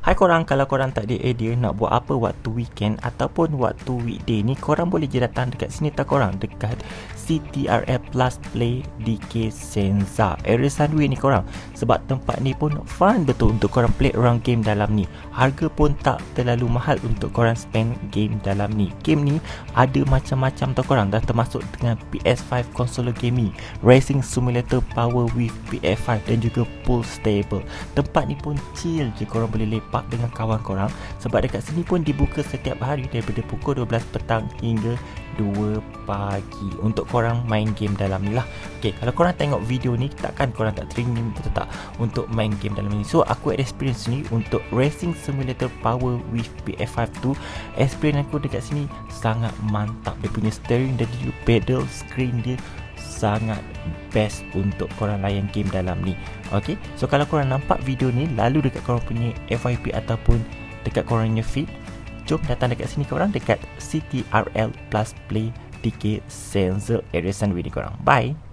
Hai korang, kalau korang tak ada idea nak buat apa waktu weekend ataupun waktu weekday ni, korang boleh je datang dekat sini tak korang, dekat CTRL Plus Play DK Senza area Sunway ni korang. Sebab tempat ni pun fun betul untuk korang play around game dalam ni. Harga pun tak terlalu mahal untuk korang spend game dalam ni. Game ni ada macam-macam tau korang, dah termasuk dengan PS5 console gaming, racing simulator power with PS5 dan juga pool stable. Tempat ni pun chill je, korang boleh lepak dengan kawan korang. Sebab dekat sini pun dibuka setiap hari daripada pukul 12 petang hingga 2 pagi untuk korang main game dalam ni lah. Okay, kalau korang tengok video ni, takkan korang tak teringin, betul tak, untuk main game dalam ni. So aku ada experience ni untuk racing simulator power with PS5 tu. Experience aku dekat sini sangat mantap. Dia punya steering dan juga pedal screen dia sangat best untuk korang layan game dalam ni. Okay, so kalau korang nampak video ni lalu dekat korang punya FYP ataupun dekat korang punya feed, jom datang dekat sini korang, dekat CTRL Plus Play DK Senza area Sunway ni korang. Bye.